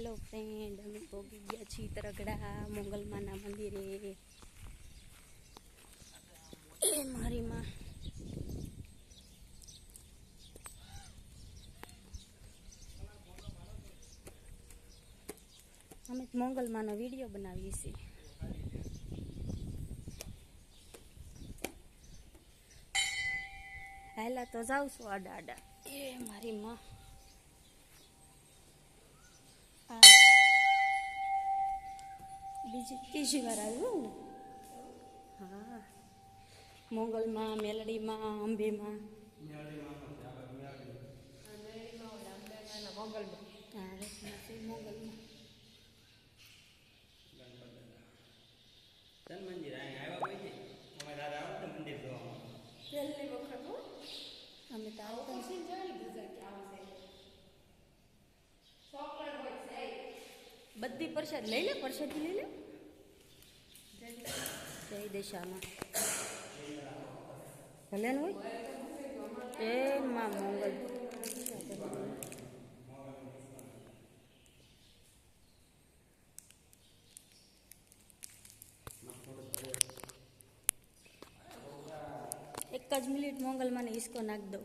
Hello friend, अमे पहुंची गया छी तरगड़ा मंगलमाना मंदिरे। ए मारी मां अमे मंगलमानो वीडियो बनावीए छीए। हेला तो जाऊ छो आडा आडा। ए मारी मां बीजी तीजी वार आव्યું ને। हाँ मोगल मां, मेलडी मां, अंबे मां, मोगल मां અમે તો બધી પ્રસાદ લઈ લે, પ્રસાદી લઈ લે। જય દશામાં ભલે ને હોય એ માં મોગલ એક જ મિનિટ મોગલ મને હિસકો નાખ દો।